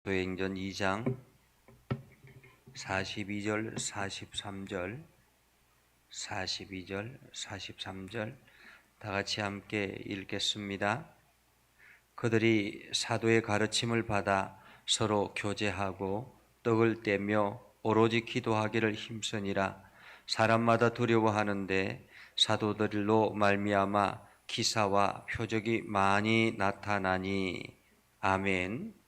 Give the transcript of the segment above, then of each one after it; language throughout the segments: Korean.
사도행전 2장 42절 43절 43절 다 같이 함께 읽겠습니다. 그들이 사도의 가르침을 받아 서로 교제하고 떡을 떼며 오로지 기도하기를 힘쓰니라. 사람마다 두려워하는데 사도들로 말미암아 기사와 표적이 많이 나타나니. 아멘.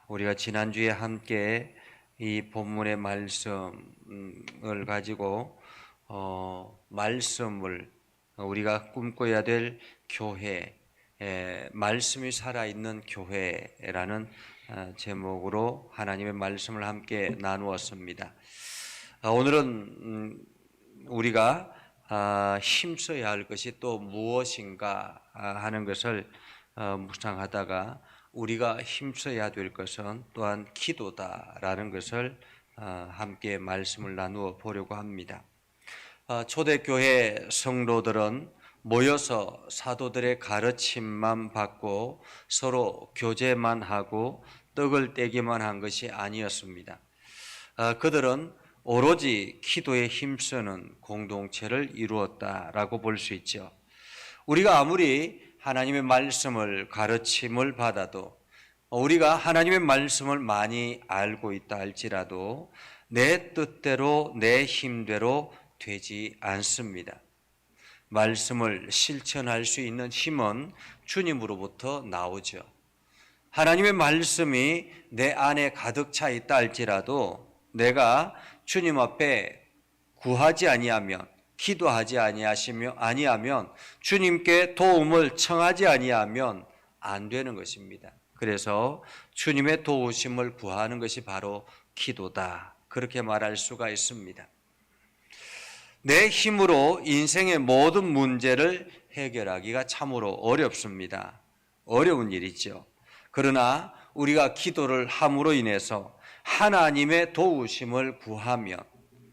우리가 지난주에 함께 이 본문의 말씀을 가지고 말씀을 우리가 꿈꿔야 될 교회, 말씀이 살아있는 교회라는 제목으로 하나님의 말씀을 함께 나누었습니다. 오늘은 우리가 힘써야 할 것이 또 무엇인가 하는 것을 묵상하다가 우리가 힘써야 될 것은 또한 기도다라는 것을 함께 말씀을 나누어 보려고 합니다. 초대교회 성도들은 모여서 사도들의 가르침만 받고 서로 교제만 하고 떡을 떼기만 한 것이 아니었습니다. 그들은 오로지 기도에 힘쓰는 공동체를 이루었다라고 볼 수 있죠. 우리가 아무리 하나님의 말씀을 가르침을 받아도 우리가 하나님의 말씀을 많이 알고 있다 할지라도 내 뜻대로 내 힘대로 되지 않습니다. 말씀을 실천할 수 있는 힘은 주님으로부터 나오죠. 하나님의 말씀이 내 안에 가득 차 있다 할지라도 내가 주님 앞에 구하지 아니하면, 기도하지 아니하면, 주님께 도움을 청하지 아니하면 안 되는 것입니다. 그래서 주님의 도우심을 구하는 것이 바로 기도다, 그렇게 말할 수가 있습니다. 내 힘으로 인생의 모든 문제를 해결하기가 참으로 어렵습니다. 어려운 일이죠. 그러나 우리가 기도를 함으로 인해서 하나님의 도우심을 구하면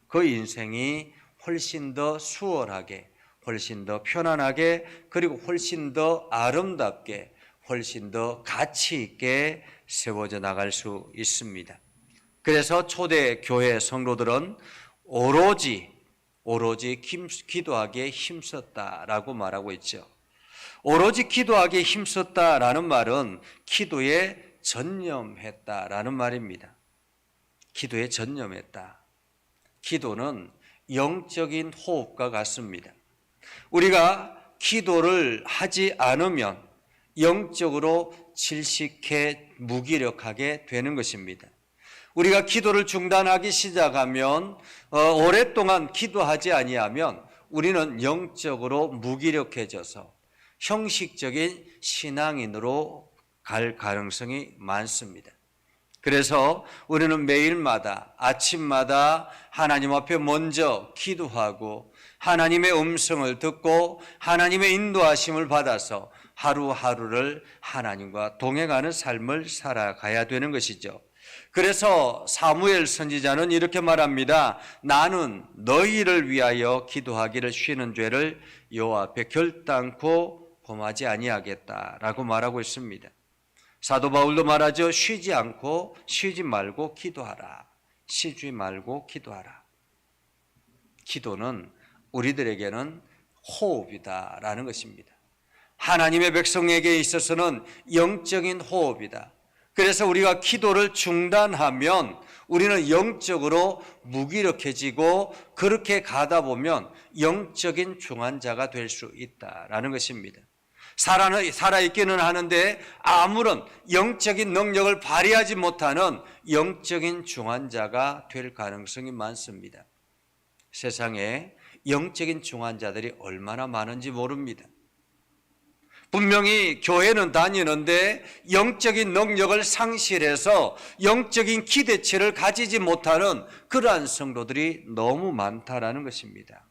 그 인생이 훨씬 더 수월하게, 훨씬 더 편안하게, 그리고 훨씬 더 아름답게, 훨씬 더 가치 있게 세워져 나갈 수 있습니다. 그래서 초대 교회 성도들은 오로지 기도하기에 힘썼다라고 말하고 있죠. 오로지 기도하기에 힘썼다라는 말은 기도에 전념했다라는 말입니다. 기도에 전념했다. 기도는 영적인 호흡과 같습니다. 우리가 기도를 하지 않으면 영적으로 질식해 무기력하게 되는 것입니다. 우리가 기도를 중단하기 시작하면 오랫동안 기도하지 아니하면 우리는 영적으로 무기력해져서 형식적인 신앙인으로 갈 가능성이 많습니다. 그래서 우리는 매일마다 아침마다 하나님 앞에 먼저 기도하고 하나님의 음성을 듣고 하나님의 인도하심을 받아서 하루하루를 하나님과 동행하는 삶을 살아가야 되는 것이죠. 그래서 사무엘 선지자는 이렇게 말합니다. 나는 너희를 위하여 기도하기를 쉬는 죄를 여호와 앞에 결단코 범하지 아니하겠다라고 말하고 있습니다. 사도 바울도 말하죠. 쉬지 말고 기도하라. 쉬지 말고 기도하라. 기도는 우리들에게는 호흡이다라는 것입니다. 하나님의 백성에게 있어서는 영적인 호흡이다. 그래서 우리가 기도를 중단하면 우리는 영적으로 무기력해지고 그렇게 가다 보면 영적인 중환자가 될 수 있다라는 것입니다. 살아있기는 하는데 아무런 영적인 능력을 발휘하지 못하는 영적인 중환자가 될 가능성이 많습니다. 세상에 영적인 중환자들이 얼마나 많은지 모릅니다. 분명히 교회는 다니는데 영적인 능력을 상실해서 영적인 기대치를 가지지 못하는 그러한 성도들이 너무 많다라는 것입니다.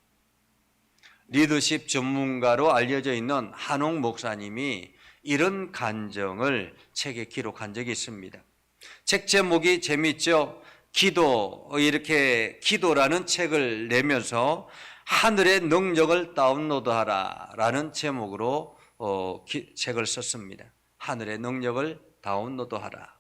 리더십 전문가로 알려져 있는 한옥 목사님이 이런 간증을 책에 기록한 적이 있습니다. 책 제목이 재미있죠. 기도라는 책을 내면서 하늘의 능력을 다운로드하라 라는 제목으로 책을 썼습니다. 하늘의 능력을 다운로드하라.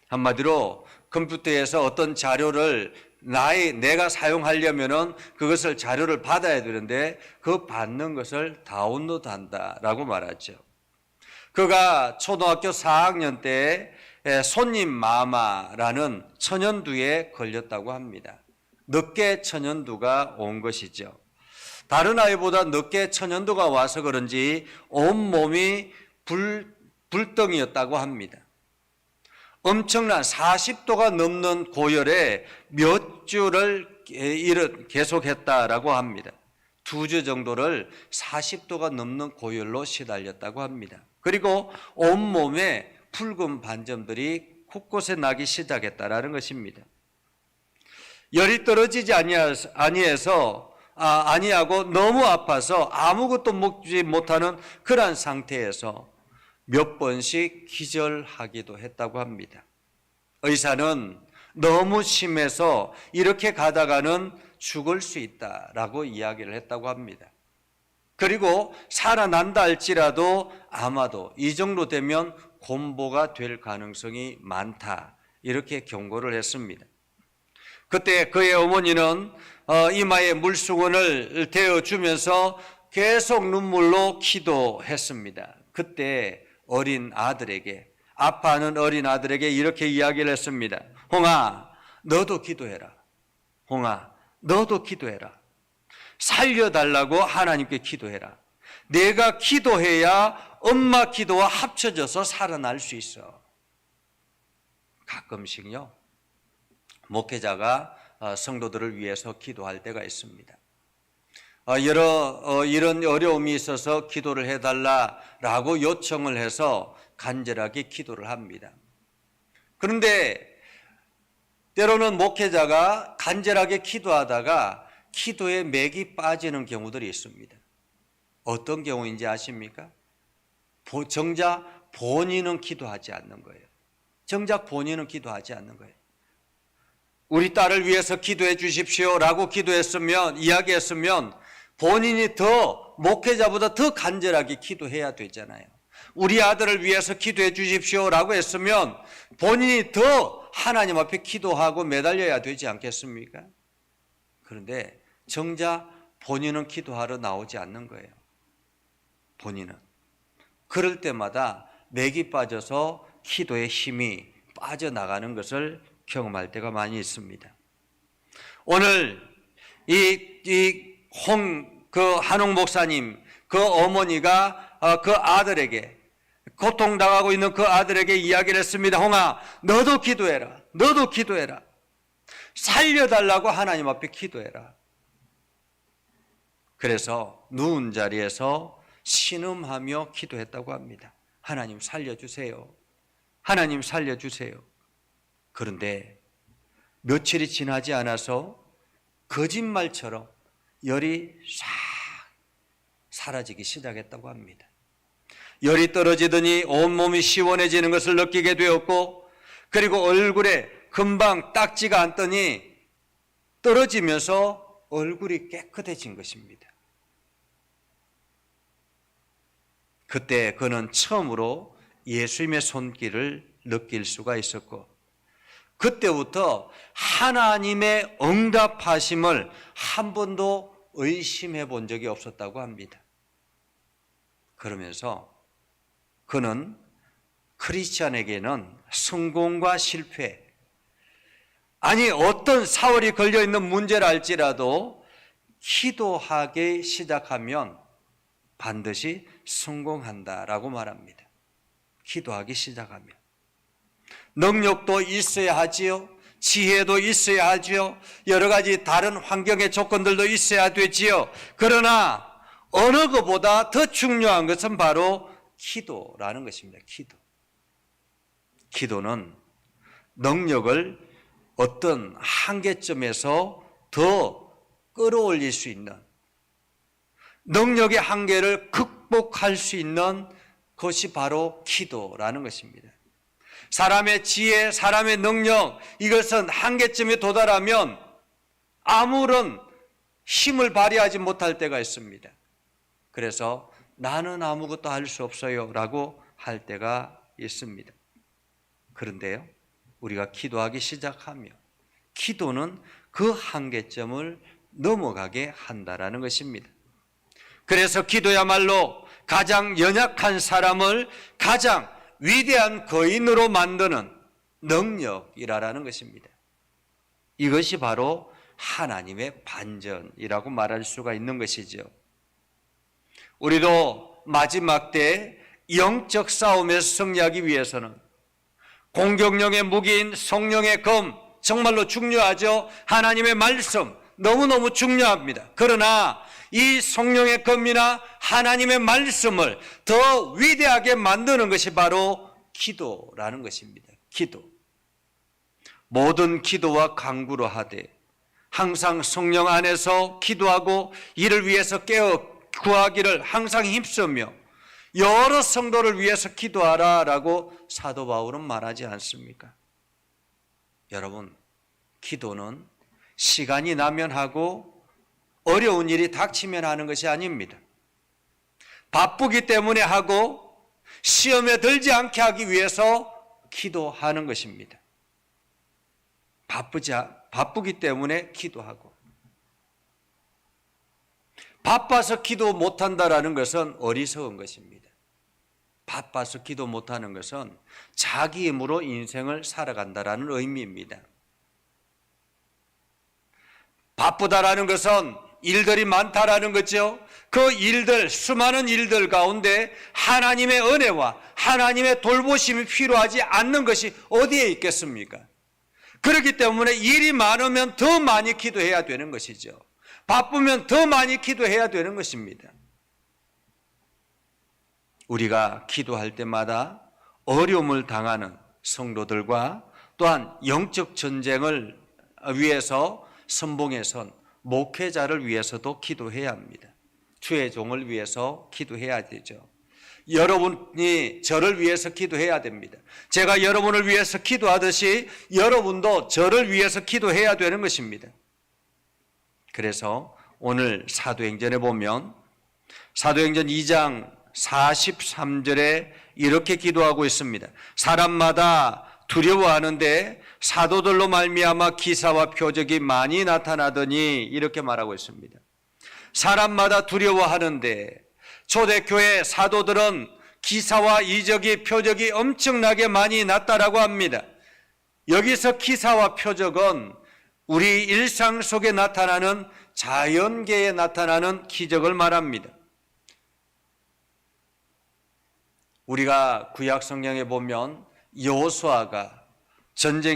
한마디로 컴퓨터에서 어떤 자료를 내가 사용하려면은 그것을 자료를 받아야 되는데 그 받는 것을 다운로드한다라고 말하죠. 그가 초등학교 4학년 때 손님 마마라는 천연두에 걸렸다고 합니다. 늦게 천연두가 온 것이죠. 다른 아이보다 늦게 천연두가 와서 그런지 온몸이 불덩이였다고 합니다. 엄청난 40도가 넘는 고열에 몇 주를 계속했다라고 합니다. 2주 정도를 40도가 넘는 고열로 시달렸다고 합니다. 그리고 온몸에 붉은 반점들이 곳곳에 나기 시작했다라는 것입니다. 열이 떨어지지 아니하고 너무 아파서 아무것도 먹지 못하는 그러한 상태에서 몇 번씩 기절하기도 했다고 합니다. 의사는 너무 심해서 이렇게 가다가는 죽을 수 있다라고 이야기를 했다고 합니다. 그리고 살아난다 할지라도 아마도 이 정도 되면 곤보가 될 가능성이 많다, 이렇게 경고를 했습니다. 그때 그의 어머니는 이마에 물수건을 대어주면서 계속 눈물로 기도했습니다. 그때 아파하는 어린 아들에게 이렇게 이야기를 했습니다. 홍아, 너도 기도해라. 홍아, 너도 기도해라. 살려달라고 하나님께 기도해라. 내가 기도해야 엄마 기도와 합쳐져서 살아날 수 있어. 가끔씩요, 목회자가 성도들을 위해서 기도할 때가 있습니다. 이런 어려움이 있어서 기도를 해달라라고 요청을 해서 간절하게 기도를 합니다. 그런데 때로는 목회자가 간절하게 기도하다가 기도에 맥이 빠지는 경우들이 있습니다. 어떤 경우인지 아십니까? 정작 본인은 기도하지 않는 거예요. 정작 본인은 기도하지 않는 거예요. 우리 딸을 위해서 기도해 주십시오라고 이야기했으면 본인이 목회자보다 더 간절하게 기도해야 되잖아요. 우리 아들을 위해서 기도해 주십시오라고 했으면 본인이 더 하나님 앞에 기도하고 매달려야 되지 않겠습니까? 그런데 정작 본인은 기도하러 나오지 않는 거예요. 본인은. 그럴 때마다 맥이 빠져서 기도의 힘이 빠져나가는 것을 경험할 때가 많이 있습니다. 오늘 한홍 목사님, 그 어머니가 그 아들에게, 고통당하고 있는 그 아들에게 이야기를 했습니다. 홍아, 너도 기도해라. 너도 기도해라. 살려달라고 하나님 앞에 기도해라. 그래서 누운 자리에서 신음하며 기도했다고 합니다. 하나님 살려주세요. 하나님 살려주세요. 그런데 며칠이 지나지 않아서 거짓말처럼 열이 싹 사라지기 시작했다고 합니다. 열이 떨어지더니 온몸이 시원해지는 것을 느끼게 되었고, 그리고 얼굴에 금방 닦지가 않더니 떨어지면서 얼굴이 깨끗해진 것입니다. 그때 그는 처음으로 예수님의 손길을 느낄 수가 있었고, 그때부터 하나님의 응답하심을 한 번도 의심해 본 적이 없었다고 합니다. 그러면서 그는 크리스찬에게는 성공과 실패, 아니 어떤 사월이 걸려있는 문제를 알지라도 기도하기 시작하면 반드시 성공한다라고 말합니다. 기도하기 시작하면. 능력도 있어야 하지요. 지혜도 있어야 하지요. 여러 가지 다른 환경의 조건들도 있어야 되지요. 그러나 어느 것보다 더 중요한 것은 바로 기도라는 것입니다. 기도는 능력을 어떤 한계점에서 더 끌어올릴 수 있는, 능력의 한계를 극복할 수 있는 것이 바로 기도라는 것입니다. 사람의 지혜, 사람의 능력, 이것은 한계점에 도달하면 아무런 힘을 발휘하지 못할 때가 있습니다. 그래서 나는 아무것도 할 수 없어요 라고 할 때가 있습니다. 그런데요, 우리가 기도하기 시작하며 기도는 그 한계점을 넘어가게 한다라는 것입니다. 그래서 기도야말로 가장 연약한 사람을 가장 위대한 거인으로 만드는 능력이라는 것입니다. 이것이 바로 하나님의 반전이라고 말할 수가 있는 것이죠. 우리도 마지막 때 영적 싸움에서 승리하기 위해서는 공격력의 무기인 성령의 검, 정말로 중요하죠. 하나님의 말씀 너무너무 중요합니다. 그러나 이 성령의 검이나 하나님의 말씀을 더 위대하게 만드는 것이 바로 기도라는 것입니다. 기도. 모든 기도와 강구로 하되 항상 성령 안에서 기도하고 이를 위해서 깨어 구하기를 항상 힘쓰며 여러 성도를 위해서 기도하라라고 사도 바울은 말하지 않습니까? 여러분, 기도는 시간이 나면 하고 어려운 일이 닥치면 하는 것이 아닙니다. 바쁘기 때문에 하고 시험에 들지 않게 하기 위해서 기도하는 것입니다. 바쁘기 때문에 기도하고, 바빠서 기도 못한다라는 것은 어리석은 것입니다. 바빠서 기도 못하는 것은 자기 힘으로 인생을 살아간다라는 의미입니다. 바쁘다라는 것은 일들이 많다라는 거죠. 그 일들, 수많은 일들 가운데 하나님의 은혜와 하나님의 돌보심이 필요하지 않는 것이 어디에 있겠습니까? 그렇기 때문에 일이 많으면 더 많이 기도해야 되는 것이죠. 바쁘면 더 많이 기도해야 되는 것입니다. 우리가 기도할 때마다 어려움을 당하는 성도들과 또한 영적 전쟁을 위해서 선봉에 선 목회자를 위해서도 기도해야 합니다. 주의 종을 위해서 기도해야 되죠. 여러분이 저를 위해서 기도해야 됩니다. 제가 여러분을 위해서 기도하듯이 여러분도 저를 위해서 기도해야 되는 것입니다. 그래서 오늘 사도행전에 보면 사도행전 2장 43절에 이렇게 기도하고 있습니다. 사람마다 두려워하는데 사도들로 말미암아 기사와 표적이 많이 나타나더니 이렇게 말하고 있습니다. 사람마다 두려워하는데 초대교회 사도들은 기사와 이적이 표적이 엄청나게 많이 났다라고 합니다. 여기서 기사와 표적은 우리 일상 속에 나타나는 자연계에 나타나는 기적을 말합니다. 우리가 구약 성경에 보면 여호수아가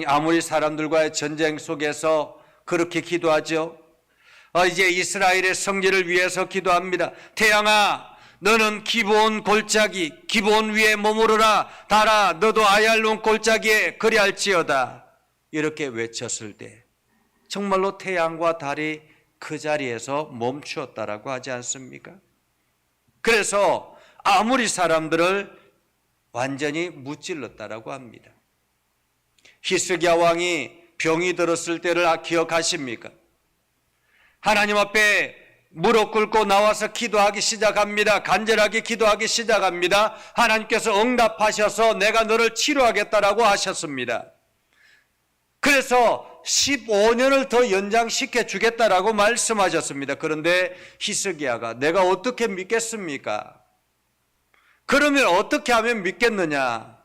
아무리 사람들과의 전쟁 속에서 그렇게 기도하죠. 이제 이스라엘의 성리를 위해서 기도합니다. 태양아, 너는 기브온 골짜기, 기브온 위에 머무르라. 달아, 너도 아얄론 골짜기에 그리할지어다. 이렇게 외쳤을 때 정말로 태양과 달이 그 자리에서 멈추었다라고 하지 않습니까? 그래서 아무리 사람들을 완전히 무찔렀다라고 합니다. 히스기야 왕이 병이 들었을 때를 기억하십니까? 하나님 앞에 무릎 꿇고 나와서 기도하기 시작합니다. 간절하게 기도하기 시작합니다. 하나님께서 응답하셔서 내가 너를 치료하겠다라고 하셨습니다. 그래서 15년을 더 연장시켜 주겠다라고 말씀하셨습니다. 그런데 히스기야가 내가 어떻게 믿겠습니까? 그러면 어떻게 하면 믿겠느냐?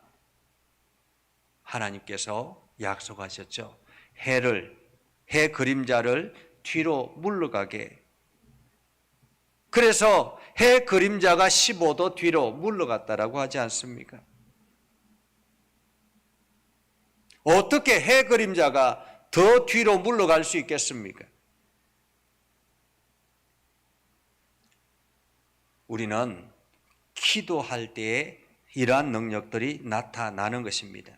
하나님께서 약속하셨죠. 해 그림자를 뒤로 물러가게. 그래서 해 그림자가 15도 뒤로 물러갔다라고 하지 않습니까? 어떻게 해 그림자가 더 뒤로 물러갈 수 있겠습니까? 우리는 기도할 때에 이러한 능력들이 나타나는 것입니다.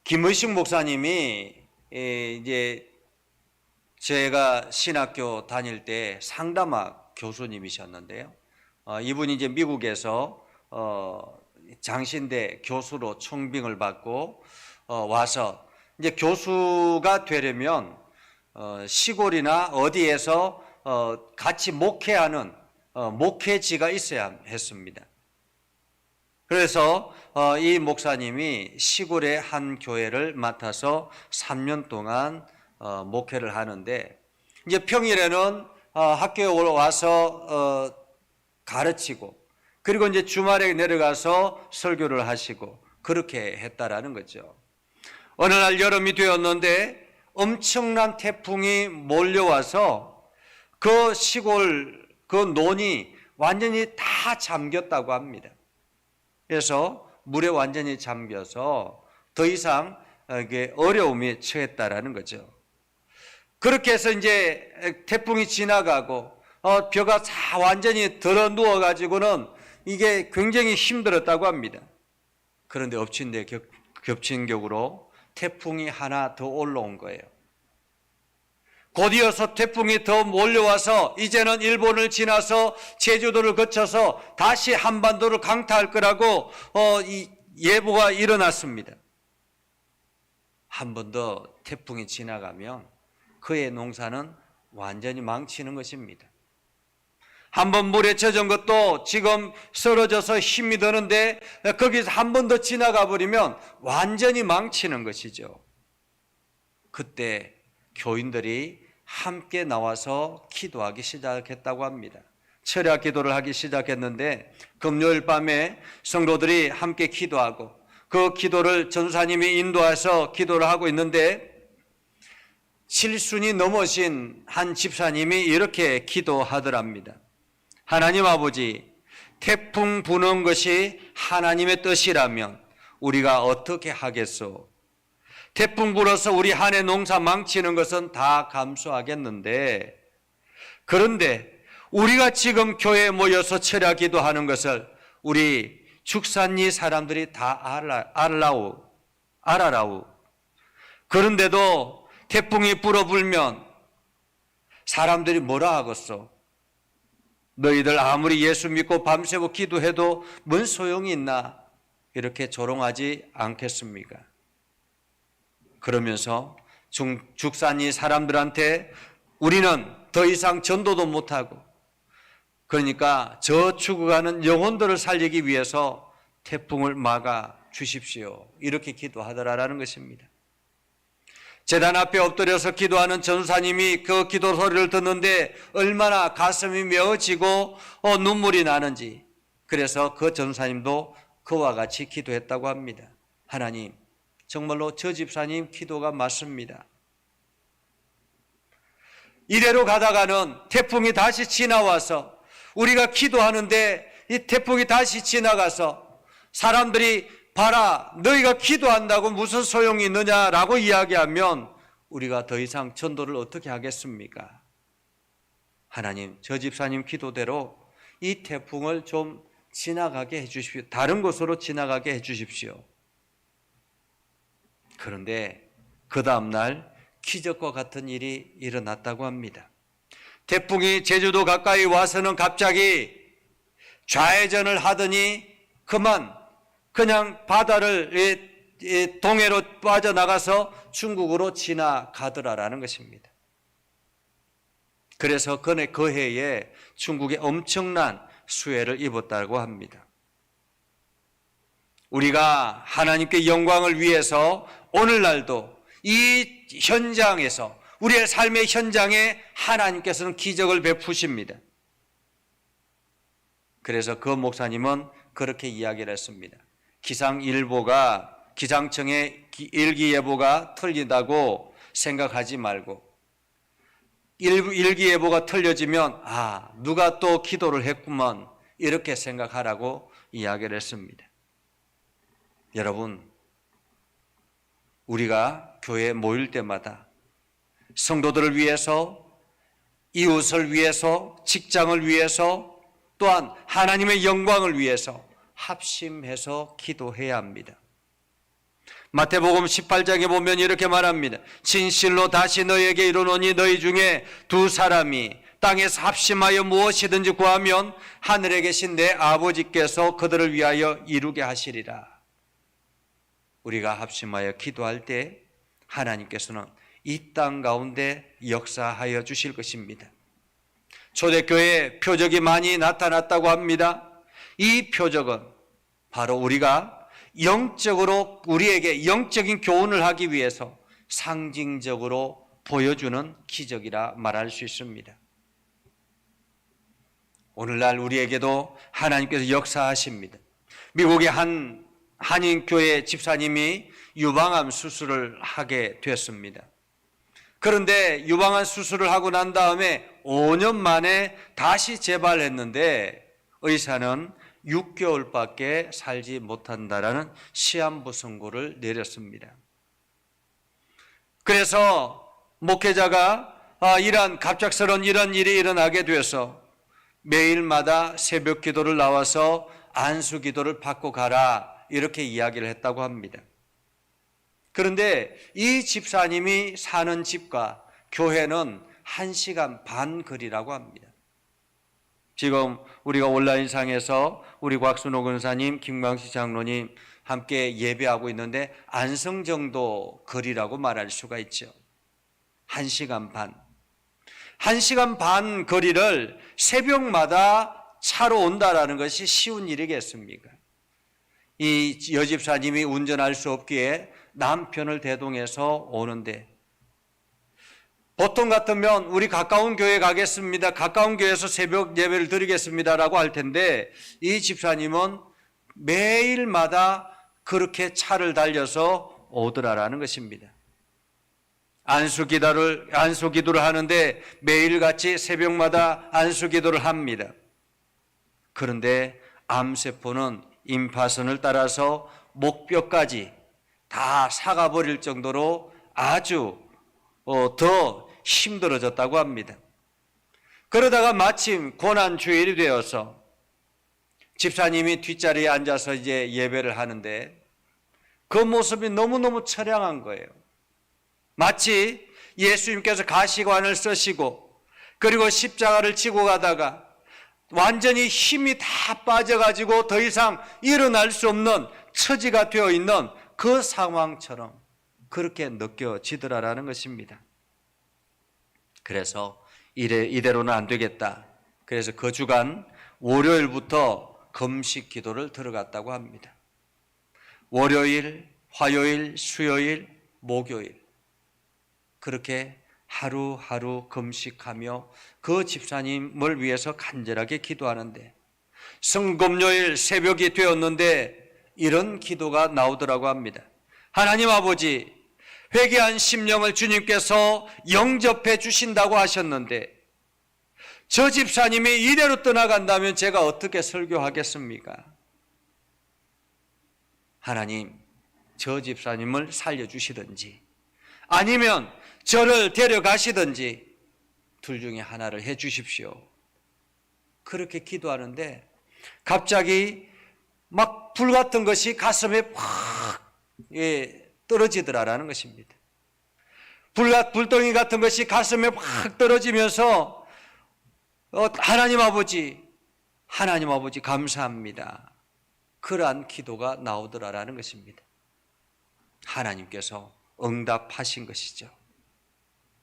김의식 목사님이 이제 제가 신학교 다닐 때 상담학 교수님이셨는데요. 이분이 이제 미국에서 장신대 교수로 청빙을 받고 와서 이제 교수가 되려면 시골이나 어디에서 같이 목회하는 목회지가 있어야 했습니다. 그래서 이 목사님이 시골의 한 교회를 맡아서 3년 동안 목회를 하는데, 이제 평일에는 학교에 와서 가르치고, 그리고 이제 주말에 내려가서 설교를 하시고 그렇게 했다라는 거죠. 어느 날 여름이 되었는데 엄청난 태풍이 몰려와서 그 시골 그 논이 완전히 다 잠겼다고 합니다. 그래서 물에 완전히 잠겨서 더 이상 이게 어려움에 처했다라는 거죠. 그렇게 해서 이제 태풍이 지나가고 벼가 다 완전히 들어 누워 가지고는 이게 굉장히 힘들었다고 합니다. 그런데 엎친 데 겹친 격으로 태풍이 하나 더 올라온 거예요. 곧이어서 태풍이 더 몰려와서 이제는 일본을 지나서 제주도를 거쳐서 다시 한반도를 강타할 거라고 이 예보가 일어났습니다. 한 번 더 태풍이 지나가면 그의 농사는 완전히 망치는 것입니다. 한번 물에 젖은 것도 지금 쓰러져서 힘이 드는데 거기서 한 번 더 지나가 버리면 완전히 망치는 것이죠. 그때 교인들이 함께 나와서 기도하기 시작했다고 합니다. 철야 기도를 하기 시작했는데 금요일 밤에 성도들이 함께 기도하고 그 기도를 전사님이 인도해서 기도를 하고 있는데, 7순이 넘으신 한 집사님이 이렇게 기도하더랍니다. 하나님 아버지, 태풍 부는 것이 하나님의 뜻이라면 우리가 어떻게 하겠소? 태풍 불어서 우리 한 해 농사 망치는 것은 다 감수하겠는데, 그런데 우리가 지금 교회에 모여서 철야 기도하는 것을 우리 죽산리 사람들이 다 알아라우. 그런데도 태풍이 불어불면 사람들이 뭐라 하겠소? 너희들 아무리 예수 믿고 밤새고 기도해도 뭔 소용이 있나? 이렇게 조롱하지 않겠습니까? 그러면서 죽산리 사람들한테 우리는 더 이상 전도도 못하고, 그러니까 저 죽어가는 영혼들을 살리기 위해서 태풍을 막아 주십시오, 이렇게 기도하더라라는 것입니다. 제단 앞에 엎드려서 기도하는 전사님이 그 기도 소리를 듣는데 얼마나 가슴이 메어지고 눈물이 나는지, 그래서 그 전사님도 그와 같이 기도했다고 합니다. 하나님, 정말로 저 집사님 기도가 맞습니다. 이대로 가다가는 태풍이 다시 지나와서 우리가 기도하는데 이 태풍이 다시 지나가서 사람들이 봐라, 너희가 기도한다고 무슨 소용이 있느냐라고 이야기하면 우리가 더 이상 전도를 어떻게 하겠습니까? 하나님, 저 집사님 기도대로 이 태풍을 좀 지나가게 해주십시오. 다른 곳으로 지나가게 해주십시오. 그런데 그 다음날 기적과 같은 일이 일어났다고 합니다. 태풍이 제주도 가까이 와서는 갑자기 좌회전을 하더니 그냥 바다를 동해로 빠져나가서 중국으로 지나가더라라는 것입니다. 그래서 그 해에 중국에 엄청난 수해를 입었다고 합니다. 우리가 하나님께 영광을 위해서 오늘날도 이 현장에서, 우리의 삶의 현장에 하나님께서는 기적을 베푸십니다. 그래서 그 목사님은 그렇게 이야기를 했습니다. 기상청의 일기예보가 틀리다고 생각하지 말고, 일기예보가 틀려지면 누가 또 기도를 했구먼, 이렇게 생각하라고 이야기를 했습니다. 여러분, 우리가 교회에 모일 때마다 성도들을 위해서, 이웃을 위해서, 직장을 위해서, 또한 하나님의 영광을 위해서 합심해서 기도해야 합니다. 마태복음 18장에 보면 이렇게 말합니다. 진실로 다시 너희에게 이르노니 너희 중에 두 사람이 땅에서 합심하여 무엇이든지 구하면 하늘에 계신 내 아버지께서 그들을 위하여 이루게 하시리라. 우리가 합심하여 기도할 때 하나님께서는 이 땅 가운데 역사하여 주실 것입니다. 초대교회에 표적이 많이 나타났다고 합니다. 이 표적은 바로 우리가 영적으로 우리에게 영적인 교훈을 하기 위해서 상징적으로 보여주는 기적이라 말할 수 있습니다. 오늘날 우리에게도 하나님께서 역사하십니다. 미국의 한 한인교회 집사님이 유방암 수술을 하게 됐습니다. 그런데 유방암 수술을 하고 난 다음에 5년 만에 다시 재발했는데 의사는 6개월밖에 살지 못한다라는 시한부 선고를 내렸습니다. 그래서 목회자가 이러한 갑작스러운 이런 일이 일어나게 되어서 매일마다 새벽 기도를 나와서 안수 기도를 받고 가라 이렇게 이야기를 했다고 합니다. 그런데 이 집사님이 사는 집과 교회는 1시간 반 거리라고 합니다. 지금 우리가 온라인상에서 우리 곽순호 권사님, 김광식 장로님 함께 예배하고 있는데 안성 정도 거리라고 말할 수가 있죠. 1시간 반. 1시간 반 거리를 새벽마다 차로 온다라는 것이 쉬운 일이겠습니까? 이 여집사님이 운전할 수 없기에 남편을 대동해서 오는데 보통 같으면 우리 가까운 교회 가겠습니다. 가까운 교회에서 새벽 예배를 드리겠습니다라고 할 텐데 이 집사님은 매일마다 그렇게 차를 달려서 오더라라는 것입니다. 안수 기도를 하는데 매일같이 새벽마다 안수 기도를 합니다. 그런데 암세포는 임파선을 따라서 목뼈까지 다 삭아버릴 정도로 아주 더 힘들어졌다고 합니다. 그러다가 마침 고난주일이 되어서 집사님이 뒷자리에 앉아서 이제 예배를 하는데 그 모습이 너무너무 처량한 거예요. 마치 예수님께서 가시관을 쓰시고 그리고 십자가를 지고 가다가 완전히 힘이 다 빠져가지고 더 이상 일어날 수 없는 처지가 되어 있는 그 상황처럼 그렇게 느껴지더라라는 것입니다. 그래서 이대로는 안 되겠다. 그래서 그 주간 월요일부터 금식 기도를 들어갔다고 합니다. 월요일, 화요일, 수요일, 목요일 그렇게 하루하루 금식하며 그 집사님을 위해서 간절하게 기도하는데 성금요일 새벽이 되었는데 이런 기도가 나오더라고 합니다. 하나님 아버지, 회개한 심령을 주님께서 영접해 주신다고 하셨는데 저 집사님이 이대로 떠나간다면 제가 어떻게 설교하겠습니까? 하나님, 저 집사님을 살려주시든지 아니면 저를 데려가시든지 둘 중에 하나를 해 주십시오. 그렇게 기도하는데 갑자기 막 불 같은 것이 가슴에 팍 떨어지더라라는 것입니다. 불덩이 같은 것이 가슴에 팍 떨어지면서 하나님 아버지 감사합니다. 그러한 기도가 나오더라라는 것입니다. 하나님께서 응답하신 것이죠.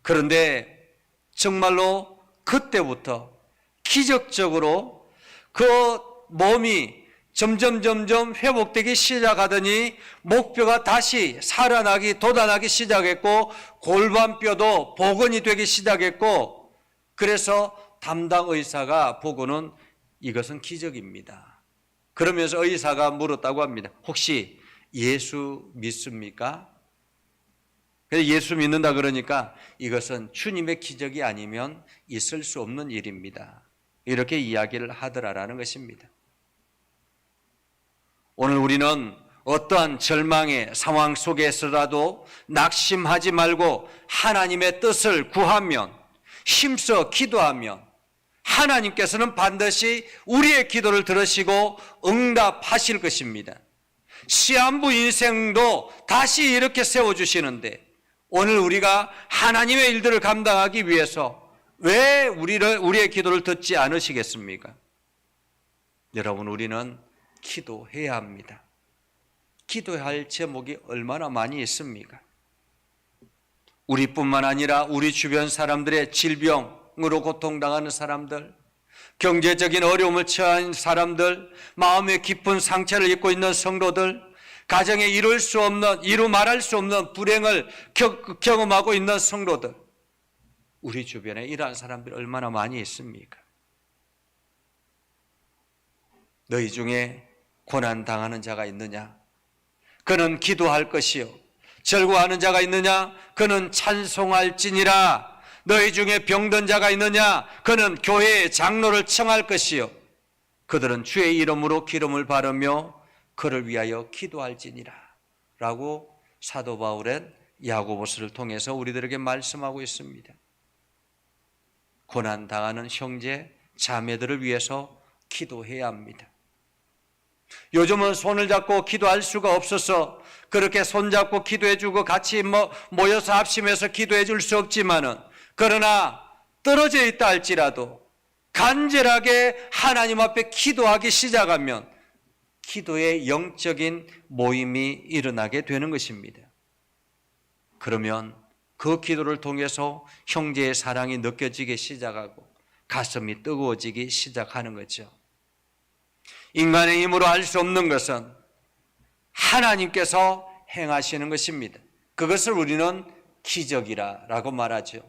그런데 정말로 그때부터 기적적으로 그 몸이 점점 회복되기 시작하더니 목뼈가 다시 살아나기 돋아나기 시작했고 골반뼈도 복원이 되기 시작했고 그래서 담당 의사가 보고는 이것은 기적입니다. 그러면서 의사가 물었다고 합니다. 혹시 예수 믿습니까? 그래서 예수 믿는다 그러니까 이것은 주님의 기적이 아니면 있을 수 없는 일입니다. 이렇게 이야기를 하더라라는 것입니다. 오늘 우리는 어떠한 절망의 상황 속에서라도 낙심하지 말고 하나님의 뜻을 구하면 힘써 기도하면 하나님께서는 반드시 우리의 기도를 들으시고 응답하실 것입니다. 시한부 인생도 다시 이렇게 세워주시는데 오늘 우리가 하나님의 일들을 감당하기 위해서 왜 우리의 기도를 듣지 않으시겠습니까? 여러분, 우리는 기도해야 합니다. 기도해야 할 제목이 얼마나 많이 있습니까? 우리뿐만 아니라 우리 주변 사람들의 질병, 병으로 고통당하는 사람들, 경제적인 어려움을 처한 사람들, 마음의 깊은 상처를 입고 있는 성도들, 가정에 이루 말할 수 없는 불행을 경험하고 있는 성도들, 우리 주변에 이러한 사람들이 얼마나 많이 있습니까? 너희 중에 고난 당하는 자가 있느냐? 그는 기도할 것이요. 절구하는 자가 있느냐? 그는 찬송할지니라. 너희 중에 병든 자가 있느냐? 그는 교회의 장로를 청할 것이요. 그들은 주의 이름으로 기름을 바르며 그를 위하여 기도할지니라. 라고 사도 바울은 야고보서를 통해서 우리들에게 말씀하고 있습니다. 고난 당하는 형제, 자매들을 위해서 기도해야 합니다. 요즘은 손을 잡고 기도할 수가 없어서 그렇게 손잡고 기도해주고 같이 모여서 합심해서 기도해줄 수 없지만은, 그러나 떨어져 있다 할지라도 간절하게 하나님 앞에 기도하기 시작하면 기도의 영적인 모임이 일어나게 되는 것입니다. 그러면 그 기도를 통해서 형제의 사랑이 느껴지기 시작하고 가슴이 뜨거워지기 시작하는 거죠. 인간의 힘으로 할 수 없는 것은 하나님께서 행하시는 것입니다. 그것을 우리는 기적이라고 말하죠.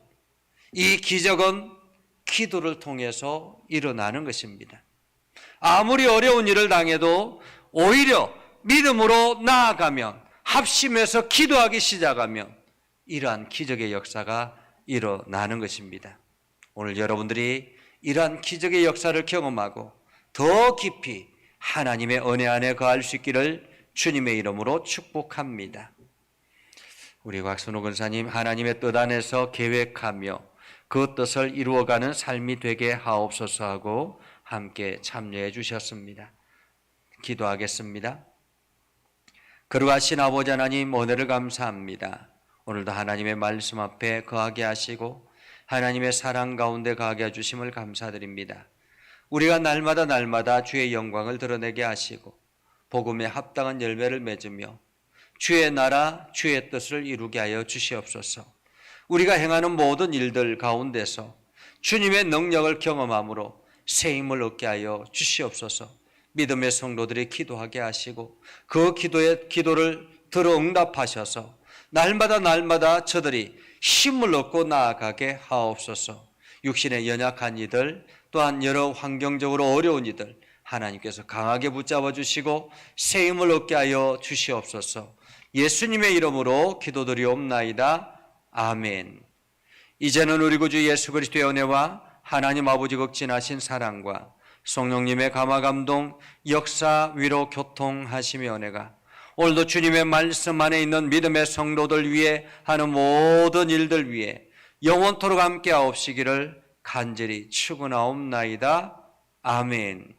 이 기적은 기도를 통해서 일어나는 것입니다. 아무리 어려운 일을 당해도 오히려 믿음으로 나아가면, 합심해서 기도하기 시작하면 이러한 기적의 역사가 일어나는 것입니다. 오늘 여러분들이 이러한 기적의 역사를 경험하고 더 깊이 하나님의 은혜 안에 거할 수 있기를 주님의 이름으로 축복합니다. 우리 곽순호 권사님, 하나님의 뜻 안에서 계획하며 그 뜻을 이루어가는 삶이 되게 하옵소서 하고 함께 참여해 주셨습니다. 기도하겠습니다. 거룩하신 아버지 하나님, 은혜를 감사합니다. 오늘도 하나님의 말씀 앞에 거하게 하시고 하나님의 사랑 가운데 거하게 해주심을 감사드립니다. 우리가 날마다 주의 영광을 드러내게 하시고 복음에 합당한 열매를 맺으며 주의 나라, 주의 뜻을 이루게 하여 주시옵소서. 우리가 행하는 모든 일들 가운데서 주님의 능력을 경험함으로 새 힘을 얻게 하여 주시옵소서. 믿음의 성도들이 기도하게 하시고 그 기도를 들어 응답하셔서 날마다 저들이 힘을 얻고 나아가게 하옵소서. 육신의 연약한 이들, 또한 여러 환경적으로 어려운 이들 하나님께서 강하게 붙잡아 주시고 새 힘을 얻게 하여 주시옵소서. 예수님의 이름으로 기도드리옵나이다. 아멘. 이제는 우리 구주 예수 그리스도의 은혜와 하나님 아버지 극진하신 사랑과 성령님의 감화 감동, 역사, 위로, 교통하심의 은혜가 오늘도 주님의 말씀 안에 있는 믿음의 성도들 위해 하는 모든 일들 위해 영원토록 함께 하옵시기를 간절히 축원하옵나이다. 아멘.